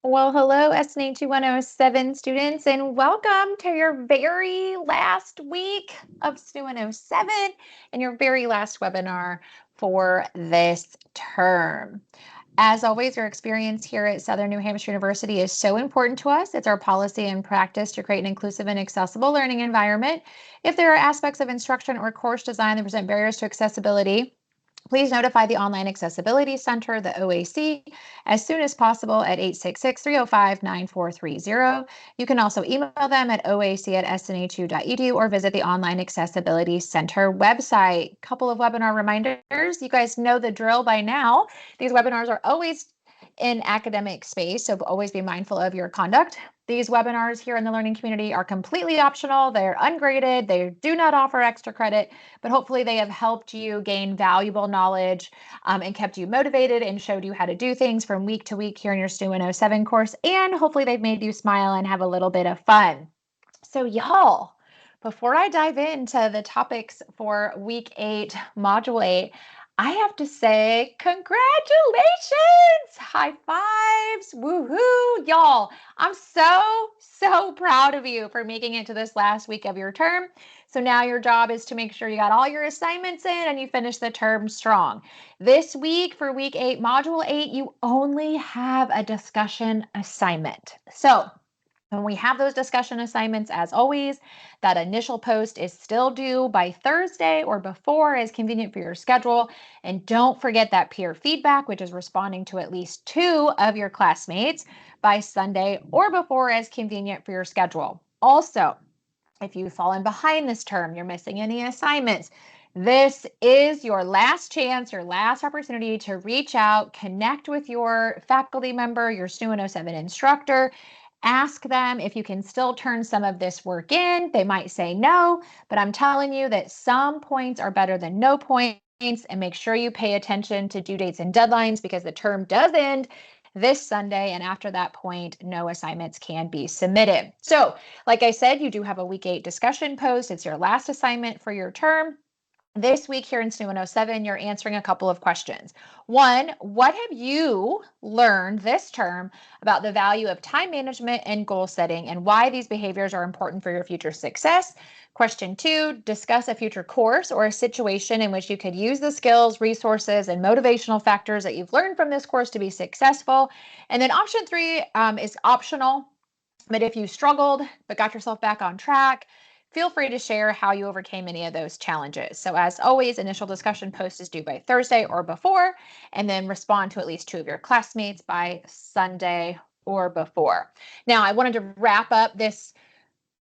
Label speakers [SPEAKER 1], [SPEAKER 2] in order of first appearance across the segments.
[SPEAKER 1] Well, hello, SNHU 107 students, and welcome to your very last week of SNHU 107 and your very last webinar for this term. As always, your experience here at Southern New Hampshire University is so important to us. It's our policy and practice to create an inclusive and accessible learning environment. If there are aspects of instruction or course design that present barriers to accessibility, please notify the Online Accessibility Center, the OAC, as soon as possible at 866-305-9430. You can also email them at oac@snhu.edu or visit the Online Accessibility Center website. Couple of webinar reminders. You guys know the drill by now. These webinars are always in academic space, so always be mindful of your conduct. These webinars here in the learning community are completely optional. They're ungraded. They do not offer extra credit, but hopefully they have helped you gain valuable knowledge and kept you motivated and showed you how to do things from week to week here in your SNHU 107 course. And hopefully they've made you smile and have a little bit of fun. So y'all, before I dive into the topics for week 8, module 8, I have to say congratulations, high fives, woohoo, y'all. I'm so proud of you for making it to this last week of your term. So now your job is to make sure you got all your assignments in and you finish the term strong. This week for week 8, module 8, you only have a discussion assignment. So when we have those discussion assignments, as always, that initial post is still due by Thursday or before as convenient for your schedule. And don't forget that peer feedback, which is responding to at least 2 of your classmates by Sunday or before as convenient for your schedule. Also, if you've fallen behind this term, you're missing any assignments, this is your last chance, your last opportunity to reach out, connect with your faculty member, your SNHU 107 instructor. Ask them if you can still turn some of this work in. They might say no, but I'm telling you that some points are better than no points, and make sure you pay attention to due dates and deadlines because the term does end this Sunday, and after that point, no assignments can be submitted. So, like I said, you do have a week 8 discussion post. It's your last assignment for your term. This week here in SNHU 107, you're answering a couple of questions. One, what have you learned this term about the value of time management and goal setting and why these behaviors are important for your future success? Question 2, discuss a future course or a situation in which you could use the skills, resources, and motivational factors that you've learned from this course to be successful. And then option 3 is optional, but if you struggled but got yourself back on track, feel free to share how you overcame any of those challenges. So as always, initial discussion post is due by Thursday or before, and then respond to at least 2 of your classmates by Sunday or before. Now, I wanted to wrap up this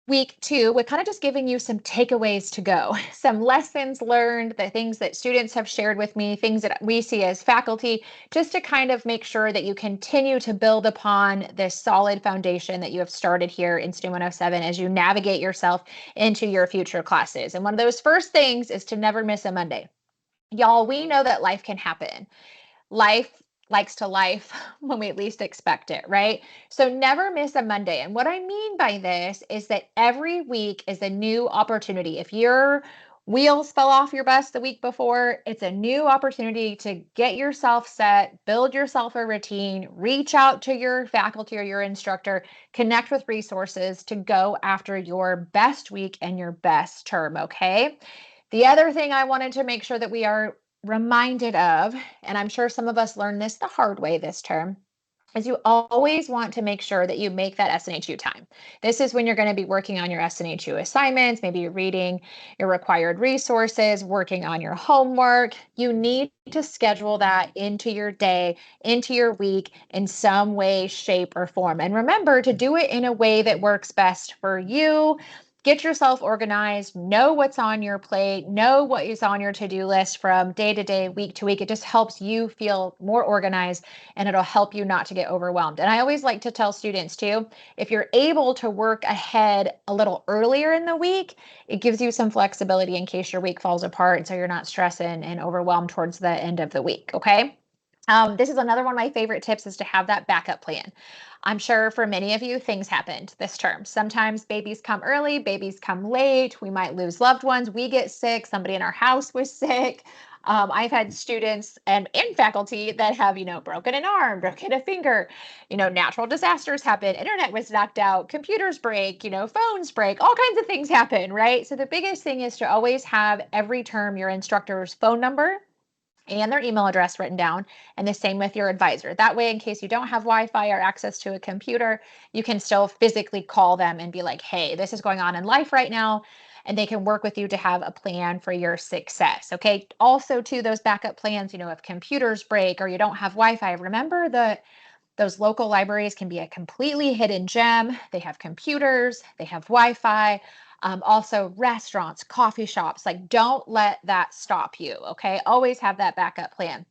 [SPEAKER 1] week 2 with kind of just giving you some takeaways to go, some lessons learned, the things that students have shared with me, things that we see as faculty, just to kind of make sure that you continue to build upon this solid foundation that you have started here in SNHU 107 as you navigate yourself into your future classes. And one of those first things is to never miss a Monday. Y'all, we know that life can happen. Life likes to life when we least expect it, right? So never miss a Monday. And what I mean by this is that every week is a new opportunity. If your wheels fell off your bus the week before, it's a new opportunity to get yourself set, build yourself a routine, reach out to your faculty or your instructor, connect with resources to go after your best week and your best term, okay? The other thing I wanted to make sure that we are reminded of, and I'm sure some of us learned this the hard way this term, is you always want to make sure that you make that SNHU time. This is when you're going to be working on your SNHU assignments, maybe you're reading your required resources, working on your homework. You need to schedule that into your day, into your week in some way, shape, or form. And remember to do it in a way that works best for you. Get yourself organized, know what's on your plate, know what is on your to-do list from day to day, week to week. It just helps you feel more organized and it'll help you not to get overwhelmed. And I always like to tell students too, if you're able to work ahead a little earlier in the week, it gives you some flexibility in case your week falls apart so you're not stressing and overwhelmed towards the end of the week, okay? This is another one of my favorite tips is to have that backup plan. I'm sure for many of you, things happened this term. Sometimes babies come early, babies come late. We might lose loved ones. We get sick. Somebody in our house was sick. I've had students and faculty that have, broken an arm, broken a finger, natural disasters happen, internet was knocked out, computers break, phones break, all kinds of things happen, right? So the biggest thing is to always have every term your instructor's phone number and their email address written down, and the same with your advisor. That way, in case you don't have Wi-Fi or access to a computer, you can still physically call them and be like, hey, this is going on in life right now, and they can work with you to have a plan for your success. Okay. Also, to those backup plans, if computers break or you don't have Wi-Fi, remember that those local libraries can be a completely hidden gem. They have computers, they have Wi-Fi, also restaurants, coffee shops. Like, don't let that stop you. Okay. Always have that backup plan.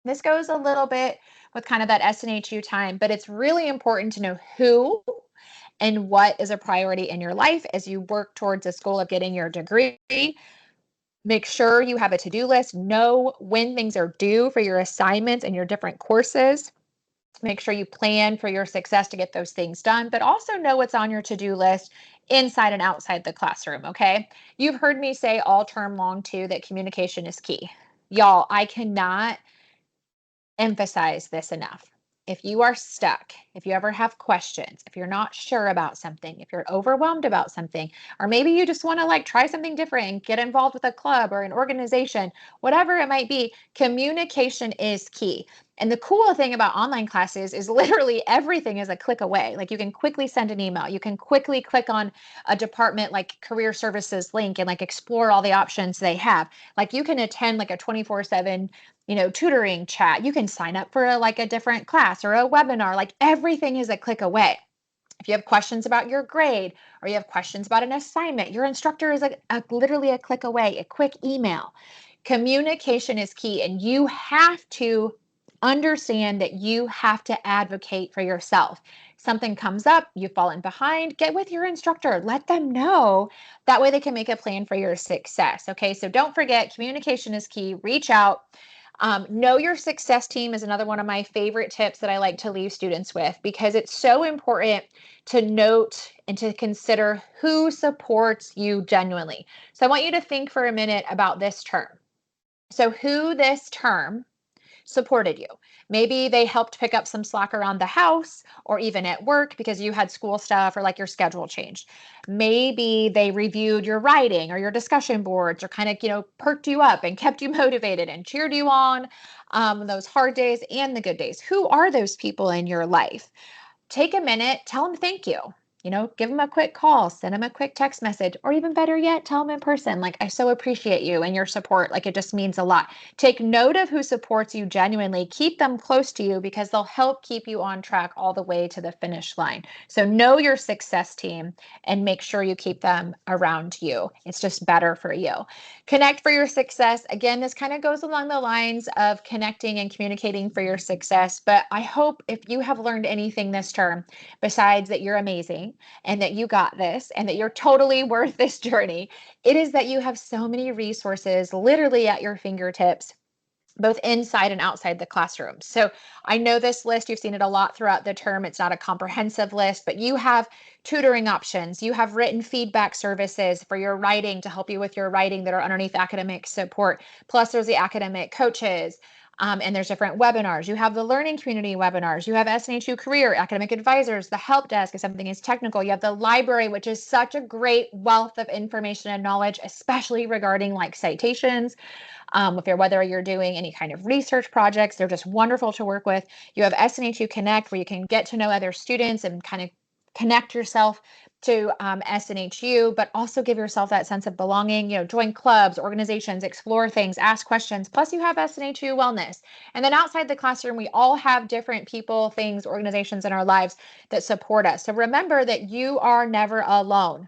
[SPEAKER 1] This goes a little bit with kind of that SNHU time, but it's really important to know who and what is a priority in your life as you work towards this goal of getting your degree. Make sure you have a to-do list, know when things are due for your assignments and your different courses. Make sure you plan for your success to get those things done, but also know what's on your to-do list inside and outside the classroom, okay? You've heard me say all term long too that communication is key. Y'all, I cannot emphasize this enough. If you are stuck, if you ever have questions, if you're not sure about something, if you're overwhelmed about something, or maybe you just want to like try something different and get involved with a club or an organization, whatever it might be, communication is key. And the cool thing about online classes is literally everything is a click away. Like, you can quickly send an email, you can quickly click on a department like career services link and like explore all the options they have. Like, you can attend like a 24/7 tutoring chat. You can sign up for like a different class or a webinar. Like, everything is a click away. If you have questions about your grade or you have questions about an assignment, your instructor is literally a click away, a quick email. Communication is key, and you have to understand that you have to advocate for yourself. Something comes up, you've fallen behind, get with your instructor, let them know. That way they can make a plan for your success. Okay, so don't forget, communication is key. Reach out. Know your success team is another one of my favorite tips that I like to leave students with, because it's so important to note and to consider who supports you genuinely. So I want you to think for a minute about this term. So, who this term supported you? Maybe they helped pick up some slack around the house or even at work because you had school stuff or like your schedule changed. Maybe they reviewed your writing or your discussion boards, or kind of, perked you up and kept you motivated and cheered you on those hard days and the good days. Who are those people in your life? Take a minute, tell them thank you. Give them a quick call, send them a quick text message, or even better yet, tell them in person, like, I so appreciate you and your support. Like, it just means a lot. Take note of who supports you genuinely. Keep them close to you because they'll help keep you on track all the way to the finish line. So know your success team and make sure you keep them around you. It's just better for you. Connect for your success. Again, this kind of goes along the lines of connecting and communicating for your success. But I hope if you have learned anything this term, besides that you're amazing and that you got this and that you're totally worth this journey, it is that you have so many resources literally at your fingertips, both inside and outside the classroom. So I know this list, you've seen it a lot throughout the term. It's not a comprehensive list, but you have tutoring options. You have written feedback services for your writing to help you with your writing that are underneath academic support. Plus, there's the academic coaches. And there's different webinars. You have the learning community webinars. You have SNHU career, academic advisors, the help desk if something is technical. You have the library, which is such a great wealth of information and knowledge, especially regarding like citations. Whether you're doing any kind of research projects, they're just wonderful to work with. You have SNHU Connect, where you can get to know other students and kind of connect yourself to SNHU, but also give yourself that sense of belonging. Join clubs, organizations, explore things, ask questions. Plus, you have SNHU Wellness. And then outside the classroom, we all have different people, things, organizations in our lives that support us. So remember that you are never alone.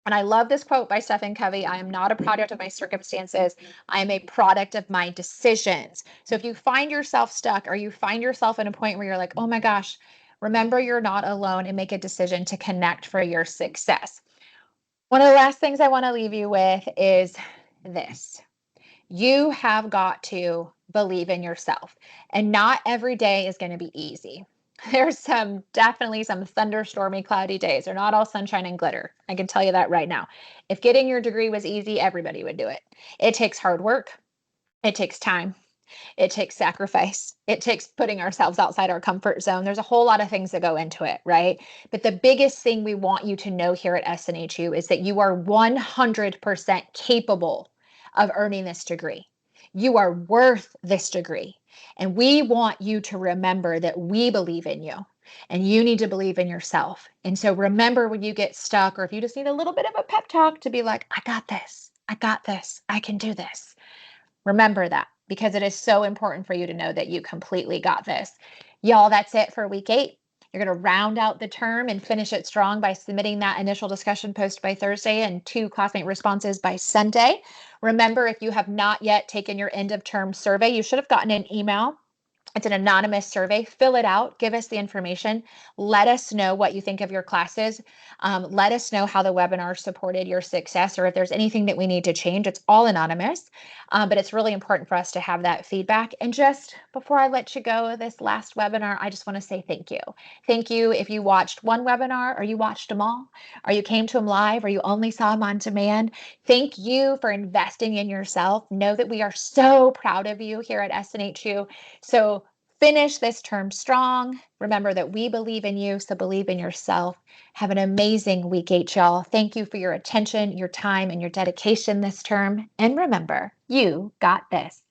[SPEAKER 1] And I love this quote by Stephen Covey: I am not a product of my circumstances. I am a product of my decisions. So if you find yourself stuck, or you find yourself at a point where you're like, oh my gosh, remember you're not alone, and make a decision to connect for your success. One of the last things I want to leave you with is this. You have got to believe in yourself, and not every day is going to be easy. There's definitely some thunderstormy, cloudy days. They're not all sunshine and glitter. I can tell you that right now. If getting your degree was easy, everybody would do it. It takes hard work. It takes time. It takes sacrifice. It takes putting ourselves outside our comfort zone. There's a whole lot of things that go into it, right? But the biggest thing we want you to know here at SNHU is that you are 100% capable of earning this degree. You are worth this degree. And we want you to remember that we believe in you and you need to believe in yourself. And so remember when you get stuck, or if you just need a little bit of a pep talk, to be like, I got this. I got this. I can do this. Remember that, because it is so important for you to know that you completely got this. Y'all, that's it for week 8. You're going to round out the term and finish it strong by submitting that initial discussion post by Thursday and 2 classmate responses by Sunday. Remember, if you have not yet taken your end of term survey, you should have gotten an email. It's an anonymous survey. Fill it out. Give us the information. Let us know what you think of your classes. Let us know how the webinar supported your success, or if there's anything that we need to change. It's all anonymous, but it's really important for us to have that feedback. And just before I let you go this last webinar, I just want to say thank you. Thank you if you watched one webinar, or you watched them all, or you came to them live, or you only saw them on demand. Thank you for investing in yourself. Know that we are so proud of you here at SNHU. So finish this term strong. Remember that we believe in you, so believe in yourself. Have an amazing week 8, y'all. Thank you for your attention, your time, and your dedication this term. And remember, you got this.